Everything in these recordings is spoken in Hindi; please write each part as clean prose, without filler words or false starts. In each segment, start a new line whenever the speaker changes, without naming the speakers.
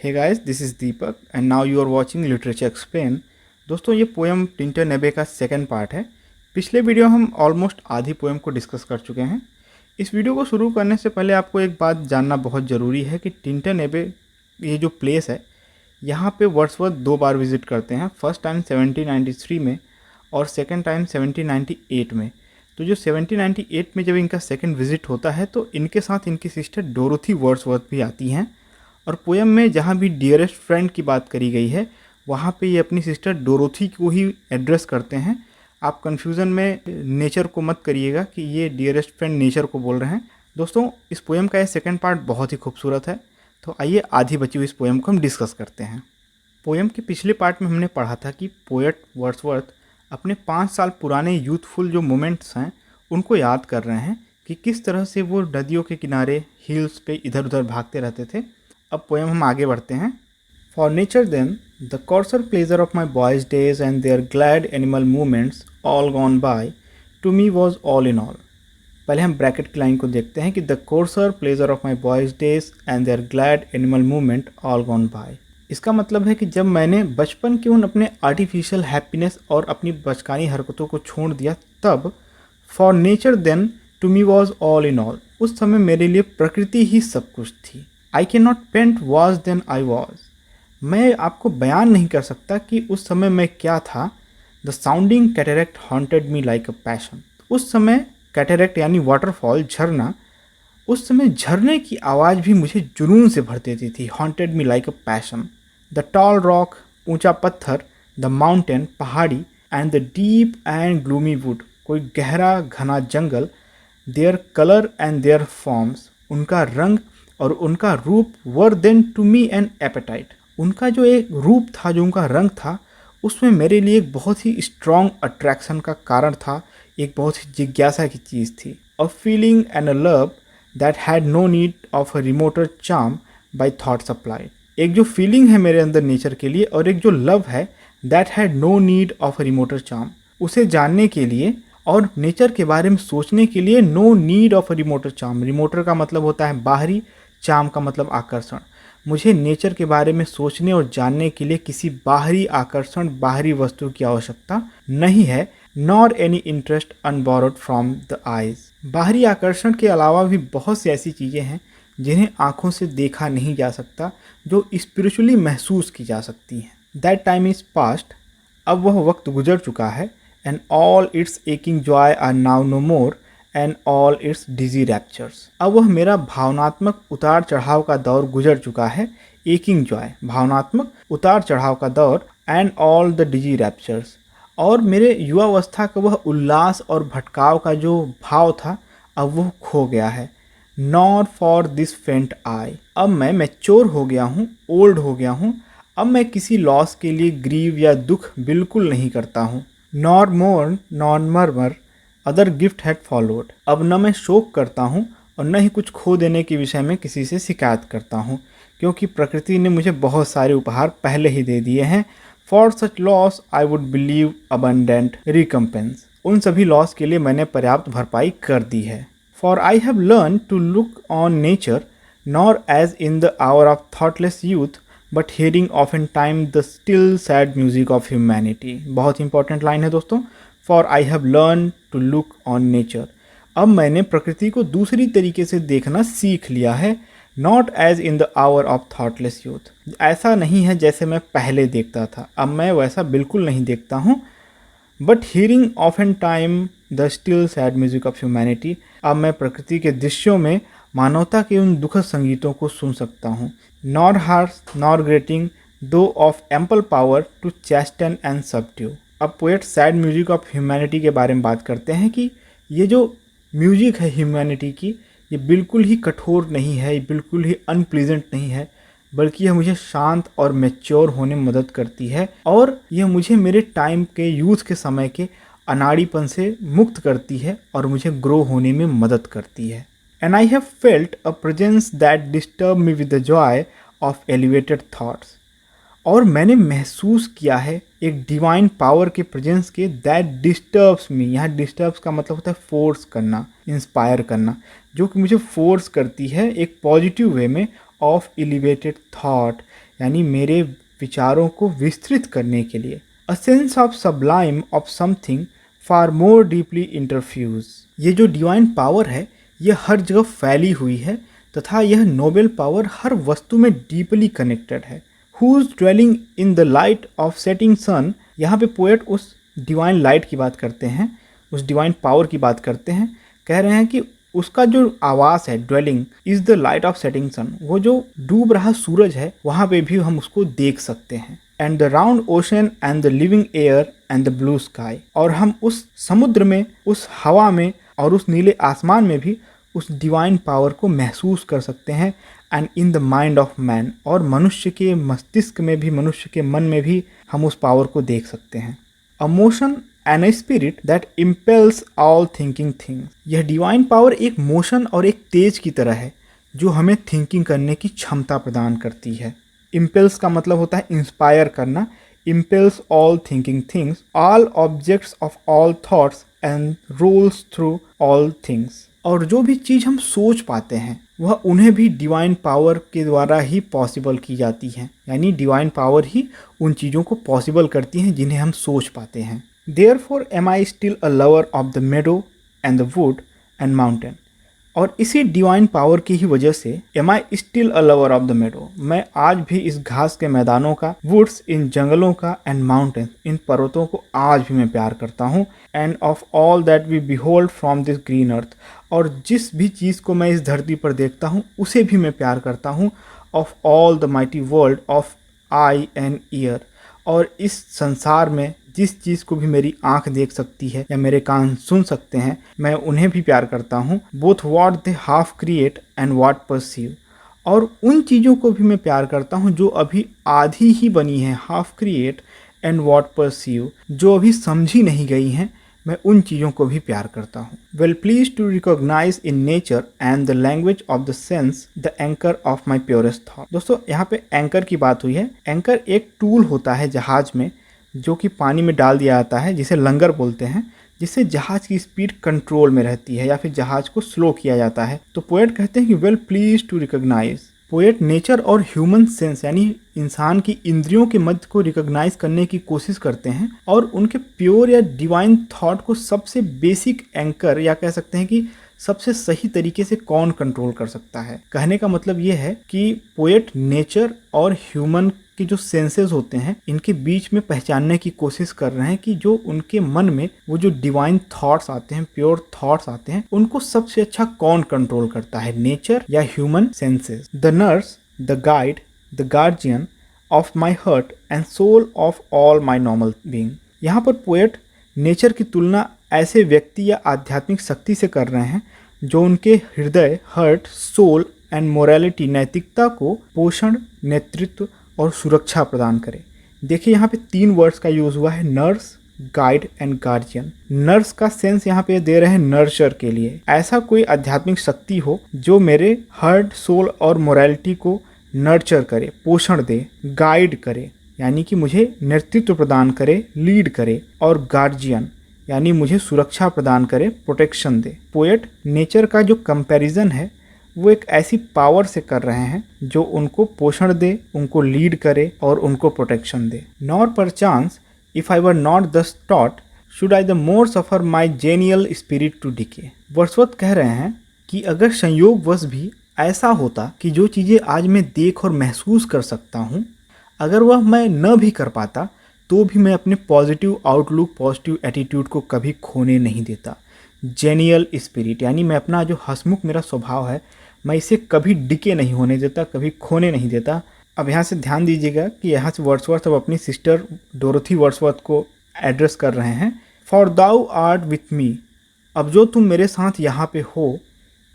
Hey guys, this is Deepak and now you are watching literature explain. दोस्तों, ये पोएम टिंटर नेबे का सेकंड पार्ट है। पिछले वीडियो हम ऑलमोस्ट आधी पोएम को डिस्कस कर चुके हैं। इस वीडियो को शुरू करने से पहले आपको एक बात जानना बहुत ज़रूरी है कि टिंटर नेबे ये जो प्लेस है, यहाँ पे वर्ड्सवर्थ 2 बार विज़िट करते हैं। फर्स्ट टाइम 1793 में और सेकेंड टाइम 1798 में। तो जो 1798 में जब इनका सेकेंड विज़िट होता है तो इनके साथ इनकी सिस्टर डोरोथी वर्ड्सवर्थ भी आती हैं। और पोएम में जहाँ भी डियरेस्ट फ्रेंड की बात करी गई है वहाँ पे ये अपनी सिस्टर डोरोथी को ही एड्रेस करते हैं। आप कन्फ्यूज़न में नेचर को मत करिएगा कि ये डियरेस्ट फ्रेंड नेचर को बोल रहे हैं। दोस्तों, इस पोएम का ये सेकंड पार्ट बहुत ही खूबसूरत है। तो आइए आधी बची हुई इस पोएम को हम डिस्कस करते हैं। पोएम के पिछले पार्ट में हमने पढ़ा था कि पोएट वर्ड्सवर्थ अपने 5 साल पुराने यूथफुल जो मोमेंट्स हैं उनको याद कर रहे हैं कि किस तरह से वो नदियों के किनारे हिल्स पे इधर उधर भागते रहते थे। अब पोएम हम आगे बढ़ते हैं। For nature then the coarser pleasure of my boys days and their glad animal movements all gone by to me was all in all. पहले हम ब्रैकेट की लाइन को देखते हैं कि the coarser pleasure of my boys days and their glad animal movement all gone by. इसका मतलब है कि जब मैंने बचपन के उन अपने आर्टिफिशियल हैप्पीनेस और अपनी बचकानी हरकतों को छोड़ दिया तब for nature then to me was all in all, उस समय मेरे लिए प्रकृति ही सब कुछ थी। I can not paint was then I was, मैं आपको बयान नहीं कर सकता कि उस समय मैं क्या था। The sounding cataract haunted me like a passion, उस समय कैटरेक्ट यानी वाटरफॉल, झरना, उस समय झरने की आवाज़ भी मुझे जुनून से भर देती थी। Haunted me like a passion. The tall rock, ऊंचा पत्थर, द माउंटेन, पहाड़ी, and the deep and gloomy wood, कोई गहरा घना जंगल, their colour and their forms, उनका रंग और उनका रूप, were then to me an appetite, उनका जो एक रूप था, जो उनका रंग था, उसमें मेरे लिए एक बहुत ही स्ट्रॉन्ग अट्रैक्शन का कारण था, एक बहुत ही जिज्ञासा की चीज़ थी। A feeling and a love that had no need of a remoter charm by thought supplied, एक जो फीलिंग है मेरे अंदर नेचर के लिए और एक जो लव है that had no need of a remoter charm, उसे जानने के लिए और नेचर के बारे में सोचने के लिए no need of a remoter charm. Remoter का मतलब होता है बाहरी, चार्म का मतलब आकर्षण। मुझे नेचर के बारे में सोचने और जानने के लिए किसी बाहरी आकर्षण, बाहरी वस्तु की आवश्यकता नहीं है। Nor any interest unborrowed from the eyes, बाहरी आकर्षण के अलावा भी बहुत सी ऐसी चीज़ें हैं जिन्हें आँखों से देखा नहीं जा सकता, जो स्पिरिचुअली महसूस की जा सकती हैं। दैट टाइम इज़ पास्ट, अब वह वक्त गुजर चुका है। And all its aching joy are now no more and all its dizzy raptures, अब वह मेरा भावनात्मक उतार चढ़ाव का दौर गुजर चुका है। एकिंग जॉय, भावनात्मक उतार चढ़ाव का दौर, and all the dizzy raptures, और मेरे युवावस्था का वह उल्लास और भटकाव का जो भाव था अब वह खो गया है। नॉर फॉर दिस फेंट आई, अब मैं मैच्योर हो गया हूँ, ओल्ड हो गया हूँ। अब मैं किसी लॉस के लिए ग्रीव या दुख बिल्कुल नहीं करता हूँ। Nor मोर्न nor murmur other gift had followed, अब न मैं शोक करता हूँ और न ही कुछ खो देने के विषय में किसी से शिकायत करता हूँ, क्योंकि प्रकृति ने मुझे बहुत सारे उपहार पहले ही दे दिए हैं। For such loss I would believe abundant recompense, उन सभी लॉस के लिए मैंने पर्याप्त भरपाई कर दी है। For I have learn to look on nature nor as in the hour of thoughtless youth but hearing often time the still sad music of humanity. बहुत इंपॉर्टेंट लाइन है दोस्तों। For I have learn to look on nature, अब मैंने प्रकृति को दूसरी तरीके से देखना सीख लिया है। Not as in the hour of thoughtless youth, ऐसा नहीं है जैसे मैं पहले देखता था, अब मैं वैसा बिल्कुल नहीं देखता हूँ। But hearing often time the still sad music of humanity, अब मैं प्रकृति के दृश्यों में मानवता के उन दुखद संगीतों को सुन सकता हूँ। Nor harsh nor grating though of ample power to chasten and subdue, अब poet sad music of humanity के बारे में बात करते हैं कि ये जो म्यूजिक है ह्यूमैनिटी की, ये बिल्कुल ही कठोर नहीं है, ये बिल्कुल ही अनप्लीजेंट नहीं है, बल्कि यह मुझे शांत और मैच्योर होने में मदद करती है और यह मुझे मेरे टाइम के, यूथ के समय के अनाड़ीपन से मुक्त करती है और मुझे ग्रो होने में मदद करती है। And I have felt a presence that disturb me with the Joy of elevated thoughts, और मैंने महसूस किया है एक डिवाइन पावर के प्रेजेंस के, दैट डिस्टर्ब्स मी, यहाँ डिस्टर्ब्स का मतलब होता है फोर्स करना, इंस्पायर करना, जो कि मुझे फोर्स करती है एक पॉजिटिव वे में ऑफ एलिवेटेड थॉट, यानी मेरे विचारों को विस्तृत करने के लिए। A sense of sublime of something far more deeply interfuse. ये जो डिवाइन पावर है ये हर जगह फैली हुई है तथा यह नोबेल पावर हर वस्तु में डीपली कनेक्टेड है। Whose dwelling in the light of setting sun, यहाँ पे पोएट उस डिवाइन लाइट की बात करते हैं, उस डिवाइन पावर की बात करते हैं। कह रहे हैं कि उसका जो आवास है, dwelling is the light of setting sun, वो जो डूब रहा सूरज है वहाँ पे भी हम उसको देख सकते हैं। And the round ocean and the living air and the blue sky, और हम उस समुद्र में, उस हवा में और उस नीले आसमान में भी उस डिवाइन पावर को महसूस कर सकते हैं। And in the mind of man, और मनुष्य के मस्तिष्क में भी, मनुष्य के मन में भी हम उस पावर को देख सकते हैं। A motion and a spirit that impels all thinking things, यह डिवाइन पावर एक मोशन और एक तेज की तरह है जो हमें थिंकिंग करने की क्षमता प्रदान करती है। इम्पेल्स का मतलब होता है इंस्पायर करना। Impels all thinking things, all objects of all thoughts and rules through all things, और जो भी चीज़ हम सोच पाते हैं वह उन्हें भी डिवाइन पावर के द्वारा ही पॉसिबल की जाती है, यानी डिवाइन पावर ही उन चीज़ों को पॉसिबल करती हैं जिन्हें हम सोच पाते हैं। Therefore am I still a lover of the meadow and the wood and mountain, और इसी डिवाइन पावर की ही वजह से am I still a lover of the meadow, मैं आज भी इस घास के मैदानों का, वुड्स इन जंगलों का, एंड माउंटेन इन पर्वतों को आज भी मैं प्यार करता हूँ। And of all that we behold from this green earth, और जिस भी चीज़ को मैं इस धरती पर देखता हूँ उसे भी मैं प्यार करता हूँ। Of all the mighty world of I and year, और इस संसार में जिस चीज़ को भी मेरी आंख देख सकती है या मेरे कान सुन सकते हैं, मैं उन्हें भी प्यार करता हूँ। Both what they half create and what perceive, और उन चीज़ों को भी मैं प्यार करता हूँ जो अभी आधी ही बनी हैं, half create and what perceive, जो अभी समझी नहीं गई हैं, मैं उन चीज़ों को भी प्यार करता हूँ। Well pleased to recognise in nature and the language of the sense the anchor of my purest thought. दोस्तों यहाँ पे एंकर की बात हुई है। एंकर एक टूल होता है जहाज में जो कि पानी में डाल दिया जाता है, जिसे लंगर बोलते हैं, जिससे जहाज की स्पीड कंट्रोल में रहती है या फिर जहाज को स्लो किया जाता है। तो पोएट कहते हैं कि well pleased to recognise. Poet nature और ह्यूमन सेंस यानी इंसान की इंद्रियों के मध्य को रिकॉग्नाइज करने की कोशिश करते हैं और उनके प्योर या डिवाइन थॉट को सबसे बेसिक एंकर, या कह सकते हैं कि सबसे सही तरीके से कौन कंट्रोल कर सकता है। कहने का मतलब ये है कि पोएट नेचर और ह्यूमन के जो सेंसेस होते हैं इनके बीच में पहचानने की कोशिश कर रहे हैं कि जो उनके मन में वो जो डिवाइन थॉट्स आते हैं, प्योर थॉट्स आते हैं, उनको सबसे अच्छा कौन कंट्रोल करता है, नेचर या human senses. The nurse, the guide, the guardian of my heart and soul of all my normal being. यहाँ पर पोएट नेचर की तुलना ऐसे व्यक्ति या आध्यात्मिक शक्ति से कर रहे हैं जो उनके हृदय, हर्ट, सोल एंड मोरालिटी, नैतिकता को पोषण, नेतृत्व और सुरक्षा प्रदान करे। देखिए यहाँ पे 3 वर्ड्स का यूज हुआ है, nurse, guide and guardian. Nurse का सेंस यहाँ पे दे रहे हैं नर्चर के लिए। ऐसा कोई आध्यात्मिक शक्ति हो जो मेरे हार्ट, सोल और मोरालिटी को नर्चर करे, पोषण दे, गाइड करे, यानी कि मुझे नेतृत्व प्रदान करे, लीड करे, और गार्जियन यानी मुझे सुरक्षा प्रदान करे, प्रोटेक्शन दे। पोएट नेचर का जो कंपैरिजन है वो एक ऐसी पावर से कर रहे हैं जो उनको पोषण दे, उनको लीड करे और उनको प्रोटेक्शन दे। Nor perchance if I were not thus taught should I the more suffer my genial spirit to decay. Wordsworth कह रहे हैं कि अगर संयोगवश भी ऐसा होता कि जो चीज़ें आज मैं देख और महसूस कर सकता हूँ, अगर वह मैं न भी कर पाता तो भी मैं अपने पॉजिटिव आउटलुक, पॉजिटिव एटीट्यूड को कभी खोने नहीं देता। जेनियल स्पिरिट यानी मैं अपना जो हंसमुख मेरा स्वभाव है, मैं इसे कभी डिके नहीं होने देता, कभी खोने नहीं देता। अब यहाँ से ध्यान दीजिएगा कि यहाँ से वर्ड्सवर्थ अब अपनी सिस्टर डोरोथी वर्ड्सवर्थ को एड्रेस कर रहे हैं। For thou art with me, अब जो तुम मेरे साथ यहाँ पे हो,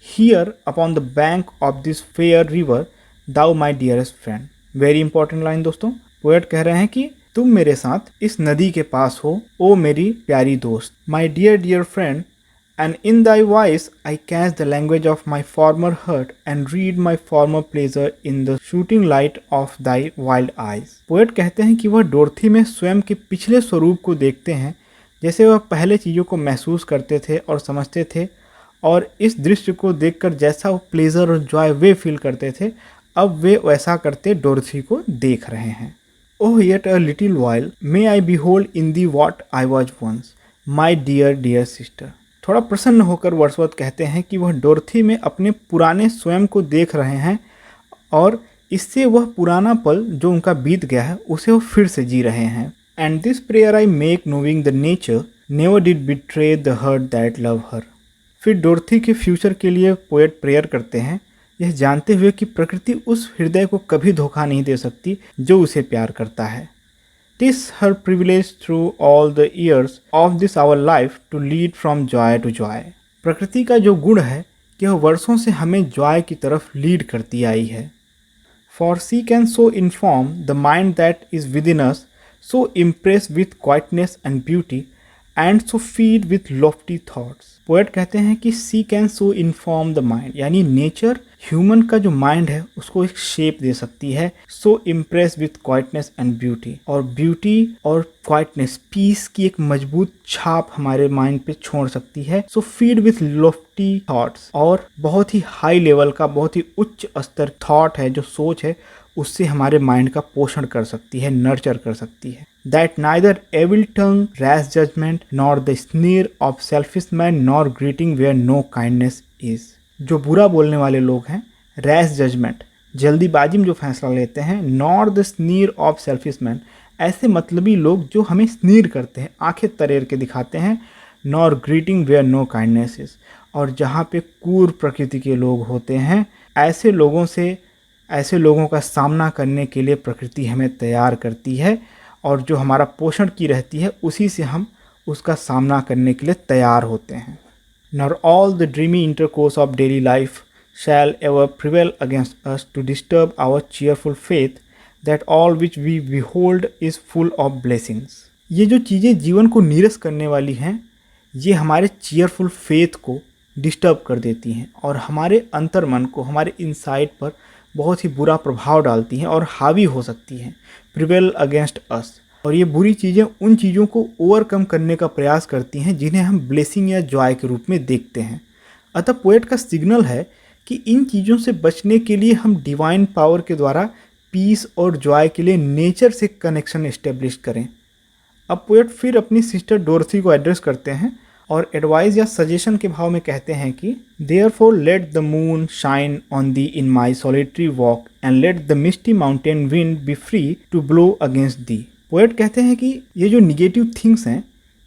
here upon the bank of this fair river thou my dearest friend. Very important line दोस्तों। पोएट कह रहे हैं कि तुम मेरे साथ इस नदी के पास हो, ओ मेरी प्यारी दोस्त, my dear dear friend, and in thy voice I catch the language of my former hurt and read my former pleasure in the shooting light of thy wild eyes। Poet कहते हैं कि वह डोरथी में स्वयं के पिछले स्वरूप को देखते हैं, जैसे वह पहले चीज़ों को महसूस करते थे और समझते थे, और इस दृश्य को देखकर जैसा वो प्लेजर और जॉय वे फील करते थे, अब वे वैसा करते डोरथी को देख रहे हैं। Oh yet a little while may I behold in thee what I was once my dear dear sister. थोड़ा प्रसन्न होकर वर्ड्सवर्थ कहते हैं कि वह डोरथी में अपने पुराने स्वयं को देख रहे हैं और इससे वह पुराना पल जो उनका बीत गया है उसे वो फिर से जी रहे हैं। And this prayer I make knowing the nature never did betray the heart that love her. फिर डोरथी के फ्यूचर के लिए पोएट प्रेयर करते हैं, यह जानते हुए कि प्रकृति उस हृदय को कभी धोखा नहीं दे सकती जो उसे प्यार करता है। TISS her privilege through all the years of this our life to lead from Joy to Joy. प्रकृति का जो गुण है कि वह वर्षों से हमें जॉय की तरफ लीड करती आई है। For she can so inform the mind that is within us, so impress with quietness and beauty, and so feed with lofty thoughts. Poet कहते हैं कि she can so inform the mind, यानी नेचर ह्यूमन का जो माइंड है उसको एक शेप दे सकती है। So impress with quietness and beauty, और ब्यूटी और क्वाइटनेस पीस की एक मजबूत छाप हमारे माइंड पे छोड़ सकती है। सो फीड विथ लॉफ्टी थॉट्स, और बहुत ही हाई लेवल का, बहुत ही उच्च स्तर थॉट है, जो सोच है, उससे हमारे माइंड का पोषण कर सकती है, नर्चर कर सकती है। That neither evil tongue, rash judgment, nor the sneer of selfish man, nor greeting where no kindness is. जो बुरा बोलने वाले लोग हैं, रैश जजमेंट, जल्दीबाजी में जो फैसला लेते हैं, nor the sneer of selfish man, ऐसे मतलबी लोग जो हमें स्नीर करते हैं, आंखें तरेर के दिखाते हैं, nor greeting where no kindness is, और जहाँ पे क्रूर प्रकृति के लोग होते हैं, ऐसे लोगों का सामना करने के लिए प्रकृति हमें तैयार करती है, और जो हमारा पोषण की रहती है उसी से हम उसका सामना करने के लिए तैयार होते हैं। Nor all the dreamy intercourse of daily life shall ever prevail against us to disturb our cheerful faith that all which we behold is full of blessings. ये जो चीज़ें जीवन को नीरस करने वाली हैं, ये हमारे चीयरफुल फेथ को डिस्टर्ब कर देती हैं और हमारे अंतर्मन को, हमारे इनसाइड पर बहुत ही बुरा प्रभाव डालती हैं और हावी हो सकती हैं। प्रिवेल अगेंस्ट अस, और ये बुरी चीज़ें उन चीज़ों को ओवरकम करने का प्रयास करती हैं जिन्हें हम ब्लेसिंग या जॉय के रूप में देखते हैं। अतः पोएट का सिग्नल है कि इन चीज़ों से बचने के लिए हम डिवाइन पावर के द्वारा पीस और जॉय के लिए नेचर से कनेक्शन इस्टेब्लिश करें। अब पोएट फिर अपनी सिस्टर डोरथी को एड्रेस करते हैं और एडवाइस या सजेशन के भाव में कहते हैं कि therefore let the moon shine on thee in my solitary walk and let the misty mountain wind be free to blow against thee. Poet कहते हैं कि ये जो निगेटिव थिंग्स हैं,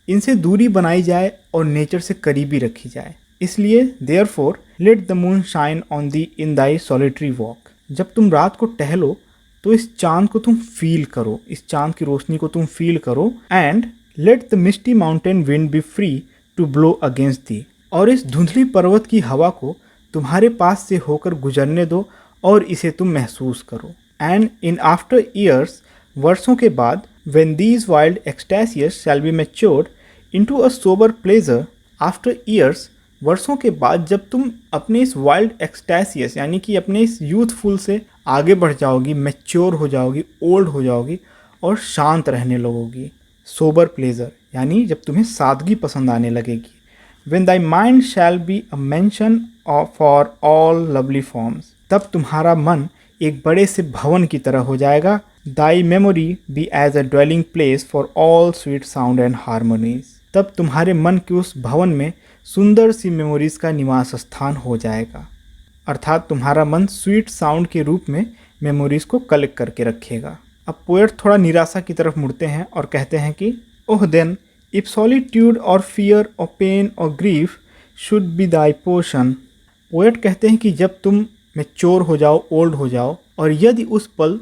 इनसे दूरी बनाई जाए और नेचर से करीबी रखी जाए। इसलिए therefore let the moon shine on thee in Dai solitary walk. जब तुम रात को टहलो तो इस चांद को तुम फील करो, इस चांद की रोशनी को तुम फील करो। And let the misty mountain wind be free to blow against thee, और इस धुंधली पर्वत की हवा को तुम्हारे पास से होकर गुजरने दो और इसे तुम महसूस करो। एंड इन आफ्टर ईयर्स, वर्षों के बाद, when these wild ecstasies shall be matured into a sober pleasure, after years, वर्षों के बाद जब तुम अपने इस वाइल्ड एक्सटैसियस यानी कि अपने इस यूथफुल से आगे बढ़ जाओगी, मैच्योर हो जाओगी, ओल्ड हो जाओगी और शांत रहने लगोगी। सोबर प्लेजर यानी जब तुम्हें सादगी पसंद आने लगेगी। when thy mind shall be a mansion for all lovely forms, तब तुम्हारा मन एक बड़े से भवन की तरह हो जाएगा। thy memory be as a dwelling place for all sweet sound and harmonies, तब तुम्हारे मन के उस भवन में सुंदर सी मेमोरीज का निवास स्थान हो जाएगा। अर्थात तुम्हारा मन स्वीट साउंड के रूप में मेमोरीज को कलेक्ट करके रखेगा। अब पोएट थोड़ा निराशा की तरफ मुड़ते हैं और कहते हैं कि ओह देन इफ सॉलिट्यूड और फियर और पेन और grief should be Dai portion. Poet कहते हैं कि जब तुम मैच्योर हो जाओ, ओल्ड हो जाओ, और यदि उस पल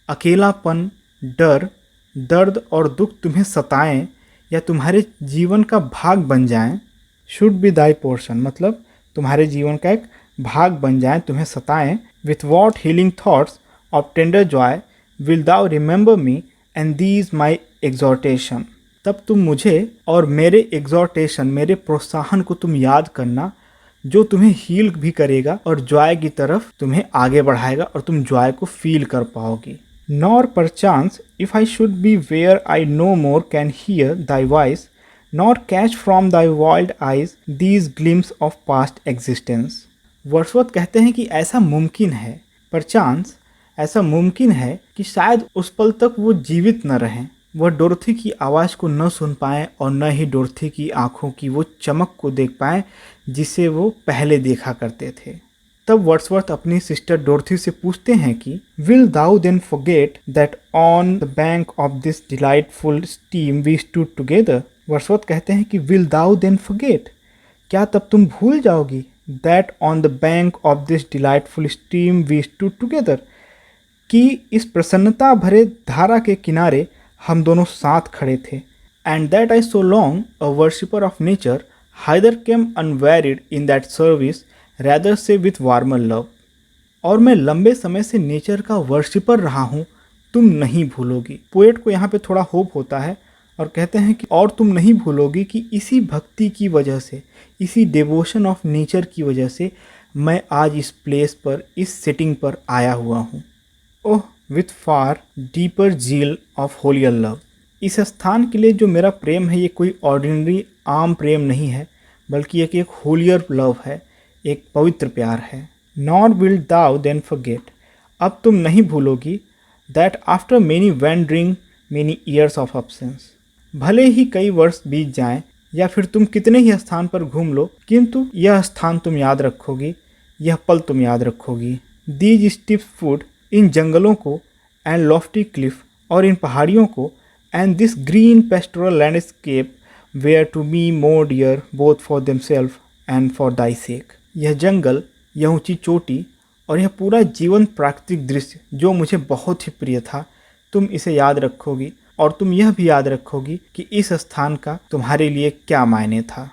अकेलापन, डर, दर्द और दुख तुम्हें सताएं या तुम्हारे जीवन का भाग बन जाएं, शुड बी दाई पोर्शन मतलब तुम्हारे जीवन का एक भाग बन जाएं, तुम्हें सताएं, with what healing thoughts of tender joy will thou remember me and these my exhortation, तब तुम मुझे और मेरे एग्जॉर्टेशन, मेरे प्रोत्साहन को तुम याद करना, जो तुम्हें हील भी करेगा और जॉय की तरफ तुम्हें आगे बढ़ाएगा और तुम जॉय को फील कर पाओगे। Nor perchance if I should be where I no more can hear thy voice nor catch from thy wild eyes these gleams of past existence. Wordsworth कहते हैं कि ऐसा मुमकिन है परचांस ऐसा मुमकिन है कि शायद उस पल तक वो जीवित न रहें, वह डोरथी की आवाज़ को न सुन पाएं और न ही डोरथी की आंखों की वो चमक को देख पाएं जिसे वो पहले देखा करते थे। तब वर्ड्सवर्थ अपनी सिस्टर डोरथी से पूछते हैं कि will thou then forget that on the bank of this delightful stream we stood together. Wordsworth कहते हैं कि विल दाउ देन फॉरगेट, क्या तब तुम भूल जाओगी, that on the bank of this delightful stream we stood together, कि इस प्रसन्नता भरे धारा के किनारे हम दोनों साथ खड़े थे। And that I so long a worshipper of nature Haider came unvaried in that service rather से विथ वार्मर लव। और मैं लंबे समय से नेचर का वर्शिपर रहा हूँ, तुम नहीं भूलोगी। पोएट को यहाँ पे थोड़ा होप होता है और कहते हैं कि और तुम नहीं भूलोगी कि इसी भक्ति की वजह से, इसी डिवोशन ऑफ नेचर की वजह से मैं आज इस प्लेस पर, इस सेटिंग पर आया हुआ हूँ। ओह विथ फार डीपर झील ऑफ होलियर लव। इस स्थान के लिए जो मेरा प्रेम है ये कोई ऑर्डिनरी आम प्रेम नहीं है, बल्कि एक होलियर लव है, एक पवित्र प्यार है। Nor will thou then forget, अब तुम नहीं भूलोगी, that after many wandering many years of absence, भले ही कई वर्ष बीत जाएं या फिर तुम कितने ही स्थान पर घूम लो, किंतु यह स्थान तुम याद रखोगी, यह पल तुम याद रखोगी। दीज स्टीप फुट, इन जंगलों को, एंड लॉफ्टी क्लिफ, और इन पहाड़ियों को, and this green pastoral landscape were to me more dear both for themselves and for thy sake. यह जंगल, यह ऊंची चोटी और यह पूरा जीवन प्राकृतिक दृश्य जो मुझे बहुत ही प्रिय था, तुम इसे याद रखोगी और तुम यह भी याद रखोगी कि इस स्थान का तुम्हारे लिए क्या मायने था।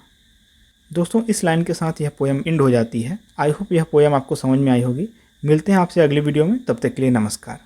दोस्तों, इस लाइन के साथ यह पोएम एंड हो जाती है। आई होप यह पोएम आपको समझ में आई होगी। मिलते हैं आपसे अगली वीडियो में, तब तक के लिए नमस्कार।